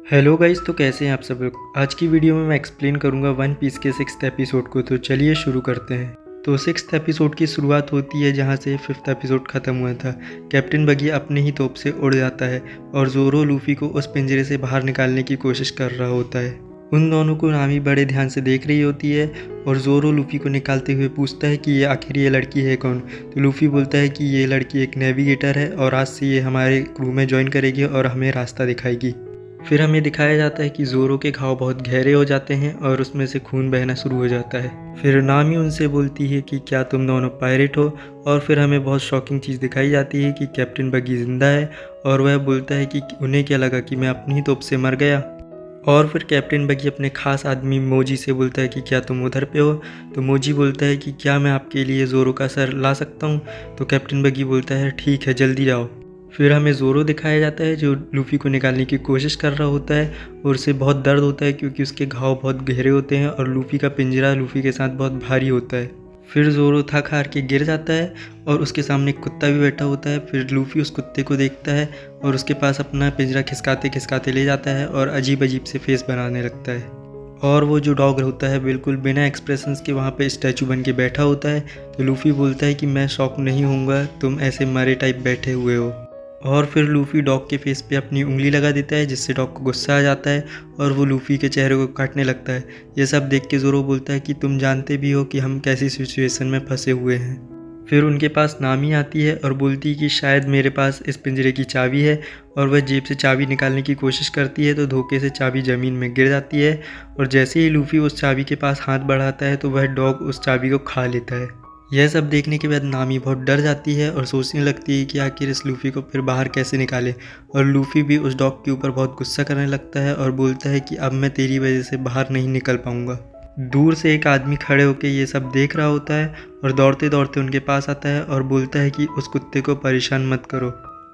Hello guys, तो कैसे हैं आप सब लोग। आज की वीडियो में मैं एक्सप्लेन करूंगा वन पीस के 6th एपिसोड को। तो चलिए शुरू करते हैं। तो 6th एपिसोड की शुरुआत होती है जहां से 5th एपिसोड ख़त्म हुआ था। कैप्टन बगी अपने ही तोप से उड़ जाता है और ज़ोरो लूफ़ी को उस पिंजरे से बाहर निकालने की कोशिश कर रहा होता है। उन दोनों को नामी बड़े ध्यान से देख रही होती है और ज़ोरो लूफ़ी को निकालते हुए पूछता है कि ये आखिर ये लड़की है कौन। तो लूफ़ी बोलता है कि ये लड़की एक नेविगेटर है और आज से ये हमारे क्रू में ज्वाइन करेगी और हमें रास्ता दिखाएगी। फिर हमें दिखाया जाता है कि ज़ोरो के घाव बहुत गहरे हो जाते हैं और उसमें से खून बहना शुरू हो जाता है। फिर नामी उनसे बोलती है कि क्या तुम दोनों पायरेट हो। और फिर हमें बहुत शॉकिंग चीज़ दिखाई जाती है कि कैप्टन बगी ज़िंदा है और वह बोलता है कि उन्हें क्या लगा कि मैं अपनी ही तोप से मर गया। और फिर कैप्टन बगी अपने खास आदमी मोजी से बोलता है कि क्या तुम उधर पे हो। तो मोजी बोलता है कि क्या मैं आपके लिए ज़ोरो का सर ला सकता हूँ। तो कैप्टन बगी बोलता है ठीक है, जल्दी जाओ। फिर हमें ज़ोरो दिखाया जाता है जो लूफ़ी को निकालने की कोशिश कर रहा होता है और उसे बहुत दर्द होता है क्योंकि उसके घाव बहुत गहरे होते हैं और लूफ़ी का पिंजरा लूफ़ी के साथ बहुत भारी होता है। फिर ज़ोरो थक हार के गिर जाता है और उसके सामने एक कुत्ता भी बैठा होता है। फिर लूफ़ी उस कुत्ते को देखता है और उसके पास अपना पिंजरा खिसकाते खिसकाते ले जाता है और अजीब अजीब से फेस बनाने लगता है। और वो जो डॉग होता है बिल्कुल बिना एक्सप्रेशंस के वहाँ पे स्टैचू बन के बैठा होता है। तो लूफ़ी बोलता है कि मैं शॉक नहीं होऊंगा, तुम ऐसे मरे टाइप बैठे हुए हो। और फिर लूफ़ी डॉग के फेस पे अपनी उंगली लगा देता है जिससे डॉग को गुस्सा आ जाता है और वो लूफ़ी के चेहरे को काटने लगता है। ये सब देख के ज़ोरो बोलता है कि तुम जानते भी हो कि हम कैसी सिचुएशन में फंसे हुए हैं। फिर उनके पास नामी आती है और बोलती है कि शायद मेरे पास इस पिंजरे की चाबी है और वह जेब से चाबी निकालने की कोशिश करती है तो धोखे से चाबी ज़मीन में गिर जाती है। और जैसे ही लूफ़ी उस चाबी के पास हाथ बढ़ाता है तो वह डॉग उस चाबी को खा लेता है। यह सब देखने के बाद नामी बहुत डर जाती है और सोचने लगती है कि आखिर इस लूफ़ी को फिर बाहर कैसे निकाले। और लूफ़ी भी उस डॉग के ऊपर बहुत गुस्सा करने लगता है और बोलता है कि अब मैं तेरी वजह से बाहर नहीं निकल पाऊँगा। दूर से एक आदमी खड़े होकर ये सब देख रहा होता है और दौड़ते दौड़ते उनके पास आता है और बोलता है कि उस कुत्ते को परेशान मत करो।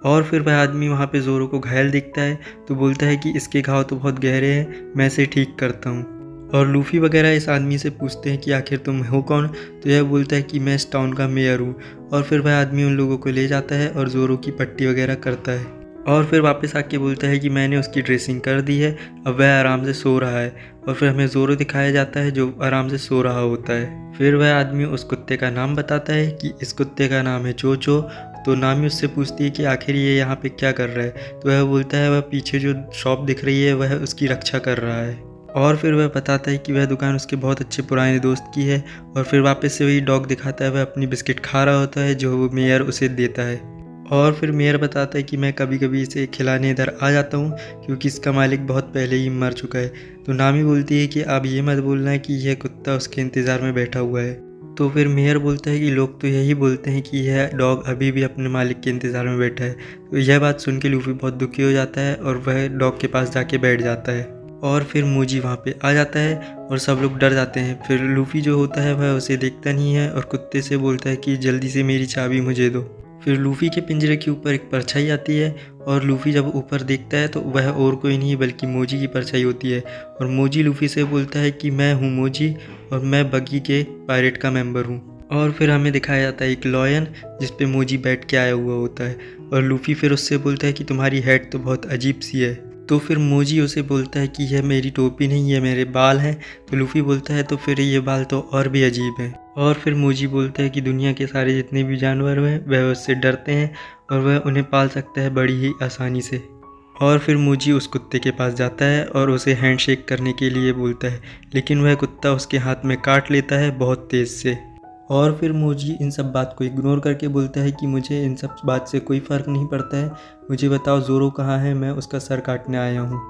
और फिर वह आदमी वहाँ पे ज़ोरो को घायल दिखता है तो बोलता है कि इसके घाव तो बहुत गहरे हैं, मैं इसे ठीक करता हूँ। और लूफ़ी वगैरह इस आदमी से पूछते हैं कि आखिर तुम हो कौन। तो यह बोलता है कि मैं इस टाउन का मेयर हूँ। और फिर वह आदमी उन लोगों को ले जाता है और ज़ोरो की पट्टी वगैरह करता है और फिर वापस आके बोलता है कि मैंने उसकी ड्रेसिंग कर दी है, अब वह आराम से सो रहा है। और फिर हमें ज़ोरो दिखाया जाता है जो आराम से सो रहा होता है। फिर वह आदमी उस कुत्ते का नाम बताता है कि इस कुत्ते का नाम है चोचो। तो नामी उससे पूछती है कि आखिर ये यहाँ पे क्या कर रहा है। तो वह बोलता है वह पीछे जो शॉप दिख रही है वह उसकी रक्षा कर रहा है। और फिर वह बताता है कि वह दुकान उसके बहुत अच्छे पुराने दोस्त की है। और फिर वापस से वही डॉग दिखाता है, वह अपनी बिस्किट खा रहा होता है जो वो मेयर उसे देता है। और फिर मेयर बताता है कि मैं कभी कभी इसे खिलाने इधर आ जाता हूँ क्योंकि इसका मालिक बहुत पहले ही मर चुका है। तो नामी बोलती है कि अब ये मत बोलना है कि यह कुत्ता उसके इंतज़ार में बैठा हुआ है। तो फिर मेयर बोलता है कि लोग तो यही बोलते हैं कि यह डॉग अभी भी अपने मालिक के इंतज़ार में बैठा है। तो यह बात सुन के लूफ़ी बहुत दुखी हो जाता है और वह डॉग के पास जाके बैठ जाता है। और फिर मोजी वहाँ पे आ जाता है और सब लोग डर जाते हैं। फिर लूफ़ी जो होता है वह उसे देखता नहीं है और कुत्ते से बोलता है कि जल्दी से मेरी चाबी मुझे दो। फिर लूफ़ी के पिंजरे के ऊपर एक परछाई आती है और लूफ़ी जब ऊपर देखता है तो वह और कोई नहीं बल्कि मोजी की परछाई होती है। और मोजी लूफ़ी से बोलता है कि मैं हूँ मोजी और मैं बगी के पायरेट का मेंबर हूँ। और फिर हमें दिखाया जाता है एक लॉयन जिस पे मोजी बैठ के आया हुआ होता है। और लूफ़ी फिर उससे बोलता है कि तुम्हारी हेड तो बहुत अजीब सी है। तो फिर मोजी उसे बोलता है कि यह मेरी टोपी नहीं, ये मेरे बाल हैं। तो लूफ़ी बोलता है तो फिर ये बाल तो और भी अजीब हैं। और फिर मोजी बोलता है कि दुनिया के सारे जितने भी जानवर हैं वह उससे डरते हैं और वह उन्हें पाल सकता है बड़ी ही आसानी से। और फिर मोजी उस कुत्ते के पास जाता है और उसे हैंडशेक करने के लिए बोलता है, लेकिन वह कुत्ता उसके हाथ में काट लेता है बहुत तेज़ से। और फिर मोजी इन सब बात को इग्नोर करके बोलता है कि मुझे इन सब बात से कोई फ़र्क नहीं पड़ता है, मुझे बताओ ज़ोरो कहाँ है, मैं उसका सर काटने आया हूँ।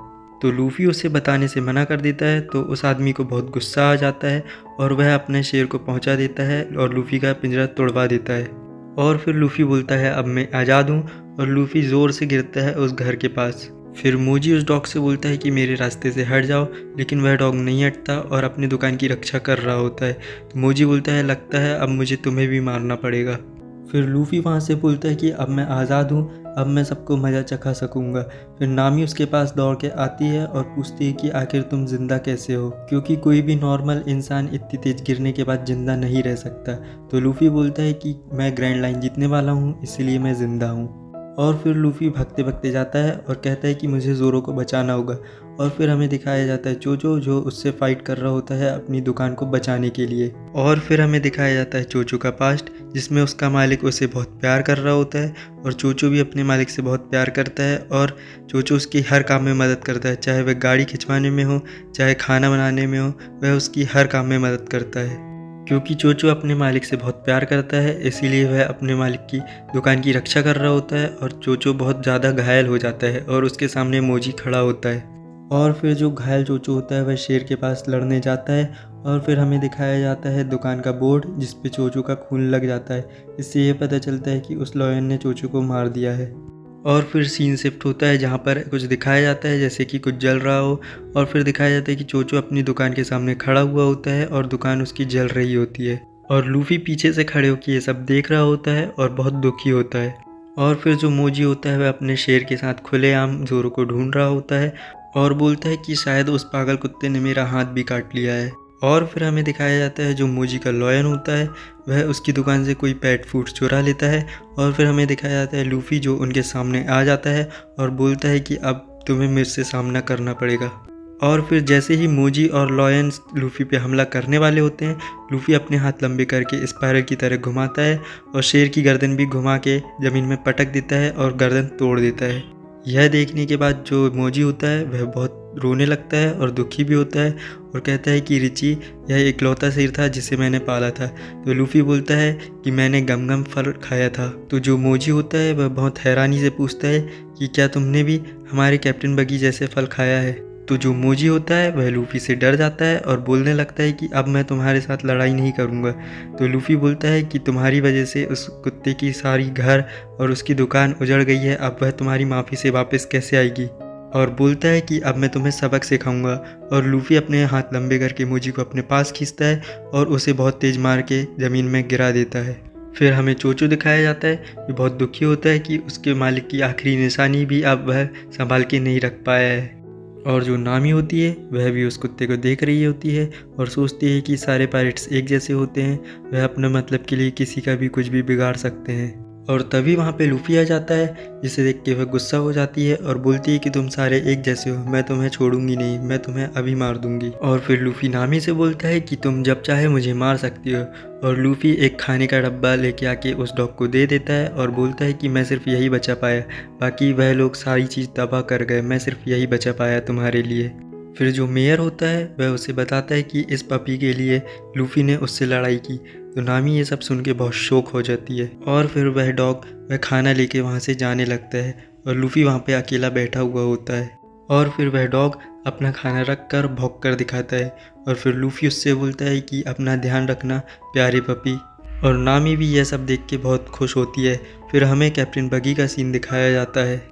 तो लूफ़ी उसे बताने से मना कर देता है। तो उस आदमी को बहुत गुस्सा आ जाता है और वह अपने शेर को पहुँचा देता है और लूफ़ी का पिंजरा तोड़वा देता है। और फिर लूफ़ी बोलता है अब मैं आज़ाद हूँ और लूफ़ी ज़ोर से गिरता है उस घर के पास। फिर मोजी उस डॉग से बोलता है कि मेरे रास्ते से हट जाओ, लेकिन वह डॉग नहीं हटता और अपनी दुकान की रक्षा कर रहा होता है। तो मोजी बोलता है लगता है अब मुझे तुम्हें भी मारना पड़ेगा। फिर लूफ़ी वहाँ से बोलता है कि अब मैं आज़ाद हूँ, अब मैं सबको मज़ा चखा सकूँगा। फिर नामी उसके पास दौड़ के आती है और पूछती है कि आखिर तुम ज़िंदा कैसे हो, क्योंकि कोई भी नॉर्मल इंसान इतनी तेज़ गिरने के बाद ज़िंदा नहीं रह सकता। तो लूफ़ी बोलता है कि मैं ग्रैंड लाइन जीतने वाला हूँ इसलिए मैं ज़िंदा हूँ। और फिर लूफ़ी भागते भागते जाता है और कहता है कि मुझे ज़ोरो को बचाना होगा। और फिर हमें दिखाया जाता है चोचो जो उससे फाइट कर रहा होता है अपनी दुकान को बचाने के लिए। और फिर हमें दिखाया जाता है चोचो का पास्ट, जिसमें उसका मालिक उसे बहुत प्यार कर रहा होता है और चोचो भी अपने मालिक से बहुत प्यार करता है और चोचो उसकी हर काम में मदद करता है, चाहे वह गाड़ी खिंचवाने में हो, चाहे खाना बनाने में हो, वह उसकी हर काम में मदद करता है। क्योंकि चोचो अपने मालिक से बहुत प्यार करता है, इसीलिए वह अपने मालिक की दुकान की रक्षा कर रहा होता है और चोचो बहुत ज़्यादा घायल हो जाता है और उसके सामने मोजी खड़ा होता है। और फिर जो घायल चोचो होता है वह शेर के पास लड़ने जाता है और फिर हमें दिखाया जाता है दुकान का बोर्ड जिस पे चोचो का खून लग जाता है। इससे ये पता चलता है कि उस लॉयन ने चोचो को मार दिया है। और फिर सीन शिफ्ट होता है जहाँ पर कुछ दिखाया जाता है जैसे कि कुछ जल रहा हो और फिर दिखाया जाता है कि चोचो अपनी दुकान के सामने खड़ा हुआ होता है और दुकान उसकी जल रही होती है और लूफ़ी पीछे से खड़े होकर ये सब देख रहा होता है और बहुत दुखी होता है। और फिर जो मोजी होता है वह अपने शेर के साथ खुलेआम ज़ोरो को ढूंढ रहा होता है और बोलता है कि शायद उस पागल कुत्ते ने मेरा हाथ भी काट लिया है। और फिर हमें दिखाया जाता है जो मोजी का लॉयन होता है वह उसकी दुकान से कोई पेट फूड चुरा लेता है। और फिर हमें दिखाया जाता है लूफ़ी जो उनके सामने आ जाता है और बोलता है कि अब तुम्हें मुझसे सामना करना पड़ेगा। और फिर जैसे ही मोजी और लॉयन लूफ़ी पे हमला करने वाले होते हैं, लूफ़ी अपने हाथ लंबे करके स्पाइरल की तरह घुमाता है और शेर की गर्दन भी घुमा के ज़मीन में पटक देता है और गर्दन तोड़ देता है। यह देखने के बाद जो मोजी होता है वह बहुत रोने लगता है और दुखी भी होता है और कहता है कि रिची यह इकलौता शेर था जिसे मैंने पाला था। तो लूफ़ी बोलता है कि मैंने गम गम फल खाया था। तो जो मोजी होता है वह बहुत हैरानी से पूछता है कि क्या तुमने भी हमारे कैप्टन बगी जैसे फल खाया है। तो जो मोजी होता है वह लूफ़ी से डर जाता है और बोलने लगता है कि अब मैं तुम्हारे साथ लड़ाई नहीं करूँगा। तो लूफ़ी बोलता है कि तुम्हारी वजह से उस कुत्ते की सारी घर और उसकी दुकान उजड़ गई है, अब वह तुम्हारी माफ़ी से वापस कैसे आएगी। और बोलता है कि अब मैं तुम्हें सबक सिखाऊंगा। और लूफ़ी अपने हाथ लंबे करके मोजी को अपने पास खींचता है और उसे बहुत तेज़ मार के ज़मीन में गिरा देता है। फिर हमें चोचो दिखाया जाता है जो बहुत दुखी होता है कि उसके मालिक की आखिरी निशानी भी अब वह संभाल के नहीं रख पाया है। और जो नामी होती है वह भी उस कुत्ते को देख रही होती है और सोचती है कि सारे पायरेट्स एक जैसे होते हैं, वह अपने मतलब के लिए किसी का भी कुछ भी बिगाड़ सकते हैं। और तभी वहाँ पे लूफ़ी आ जाता है जिसे देख के वह गुस्सा हो जाती है और बोलती है कि तुम सारे एक जैसे हो, मैं तुम्हें छोड़ूंगी नहीं, मैं तुम्हें अभी मार दूंगी। और फिर लूफ़ी नामी से बोलता है कि तुम जब चाहे मुझे मार सकती हो। और लूफ़ी एक खाने का डब्बा लेके आके उस डॉग को दे देता है और बोलता है कि मैं सिर्फ यही बचा पाया, बाकी वह लोग सारी चीज़ तबाह कर गए, मैं सिर्फ यही बचा पाया तुम्हारे लिए। फिर जो मेयर होता है वह उसे बताता है कि इस पपी के लिए लूफ़ी ने उससे लड़ाई की। तो नामी ये सब सुन के बहुत शौक हो जाती है और फिर वह डॉग वह खाना लेके वहाँ से जाने लगता है और लूफ़ी वहाँ पे अकेला बैठा हुआ होता है। और फिर वह डॉग अपना खाना रख कर भौंक कर दिखाता है और फिर लूफ़ी उससे बोलता है कि अपना ध्यान रखना प्यारे पपी। और नामी भी यह सब देख के बहुत खुश होती है। फिर हमें कैप्टन बगी का सीन दिखाया जाता है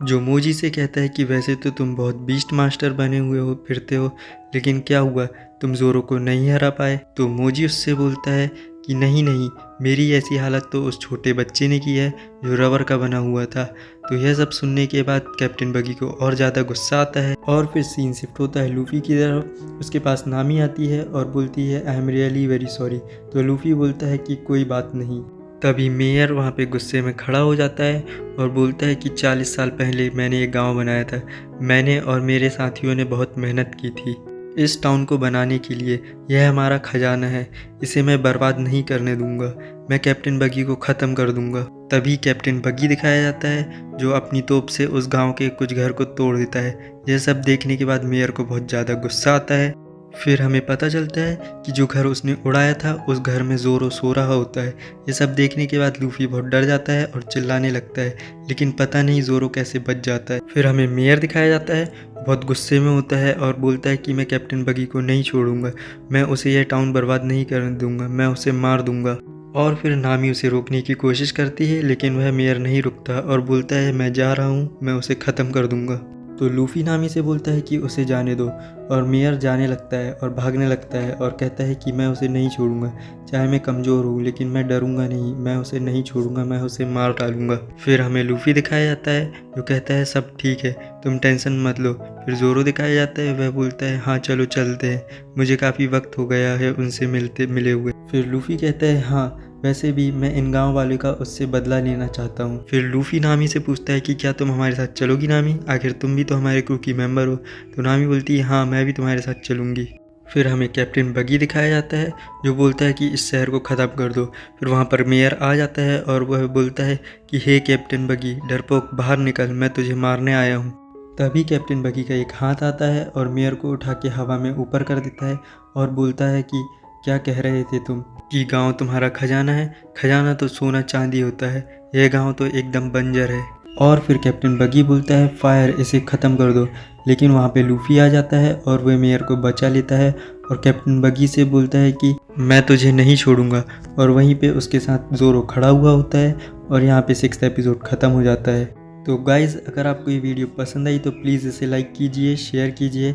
जो मोजी से कहता है कि वैसे तो तुम बहुत बीस्ट मास्टर बने हुए हो, फिरते हो, लेकिन क्या हुआ, तुम ज़ोरो को नहीं हरा पाए। तो मोजी उससे बोलता है कि नहीं नहीं, मेरी ऐसी हालत तो उस छोटे बच्चे ने की है जो रबर का बना हुआ था। तो यह सब सुनने के बाद कैप्टन बगी को और ज़्यादा गुस्सा आता है और फिर सीन शिफ्ट होता है लूफ़ी की तरफ। उसके पास नामी आती है और बोलती है I am really very sorry. तो लूफ़ी बोलता है कि कोई बात नहीं। तभी मेयर वहाँ पे गुस्से में खड़ा हो जाता है और बोलता है कि 40 साल पहले मैंने एक गांव बनाया था, मैंने और मेरे साथियों ने बहुत मेहनत की थी इस टाउन को बनाने के लिए। यह हमारा खजाना है, इसे मैं बर्बाद नहीं करने दूंगा, मैं कैप्टन बगी को ख़त्म कर दूंगा। तभी कैप्टन बगी दिखाया जाता है जो अपनी तोप से उस गांव के कुछ घर को तोड़ देता है। यह सब देखने के बाद मेयर को बहुत ज़्यादा गुस्सा आता है। फिर हमें पता चलता है कि जो घर उसने उड़ाया था उस घर में ज़ोरो सो रहा होता है। ये सब देखने के बाद लूफ़ी बहुत डर जाता है और चिल्लाने लगता है, लेकिन पता नहीं ज़ोरो कैसे बच जाता है। फिर हमें मेयर दिखाया जाता है, बहुत गुस्से में होता है और बोलता है कि मैं कैप्टन बगी को नहीं छोड़ूंगा, मैं उसे यह टाउन बर्बाद नहीं करने दूंगा, मैं उसे मार दूंगा। और फिर नामी उसे रोकने की कोशिश करती है लेकिन वह मेयर नहीं रुकता और बोलता है मैं जा रहा हूँ, मैं उसे ख़त्म कर दूंगा। तो लूफ़ी नामी से बोलता है कि उसे जाने दो और मेयर जाने लगता है और भागने लगता है और कहता है कि मैं उसे नहीं छोड़ूंगा, चाहे मैं कमज़ोर हूँ लेकिन मैं डरूंगा नहीं, मैं उसे नहीं छोड़ूंगा, मैं उसे मार डालूंगा। फिर हमें लूफ़ी दिखाया जाता है जो कहता है सब ठीक है, तुम टेंशन मत लो। फिर ज़ोरो दिखाया जाता है, वह बोलता है हाँ चलो चलते हैं, मुझे काफ़ी वक्त हो गया है उनसे मिले हुए। फिर लूफ़ी कहता है हाँ वैसे भी मैं इन गांव वालों का उससे बदला लेना चाहता हूँ। फिर लूफी नामी से पूछता है कि क्या तुम हमारे साथ चलोगी नामी, आखिर तुम भी तो हमारे क्रू की मेंबर हो। तो नामी बोलती है हाँ मैं भी तुम्हारे साथ चलूँगी। फिर हमें कैप्टन बगी दिखाया जाता है जो बोलता है कि इस शहर को ख़त्म कर दो। फिर वहाँ पर मेयर आ जाता है और वह बोलता है कि हे कैप्टन बगी, डरपोक बाहर निकल, मैं तुझे मारने आया हूँ। तभी कैप्टन बगी का एक हाथ आता है और मेयर को उठा के हवा में ऊपर कर देता है और बोलता है कि क्या कह रहे थे तुम, कि गांव तुम्हारा खजाना है। खजाना तो सोना चांदी होता है, यह गांव तो एकदम बंजर है। और फिर कैप्टन बगी बोलता है फायर, इसे ख़त्म कर दो। लेकिन वहाँ पे लूफी आ जाता है और वह मेयर को बचा लेता है और कैप्टन बगी से बोलता है कि मैं तुझे नहीं छोड़ूंगा। और वहीं पे उसके साथ जोरो खड़ा हुआ होता है और यहाँ पे 6th एपिसोड ख़त्म हो जाता है। तो गाइज़, अगर आपको ये वीडियो पसंद आई तो प्लीज़ इसे लाइक कीजिए, शेयर कीजिए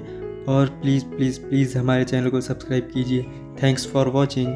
और प्लीज़ प्लीज़ प्लीज़ हमारे चैनल को सब्सक्राइब कीजिए। Thanks for watching.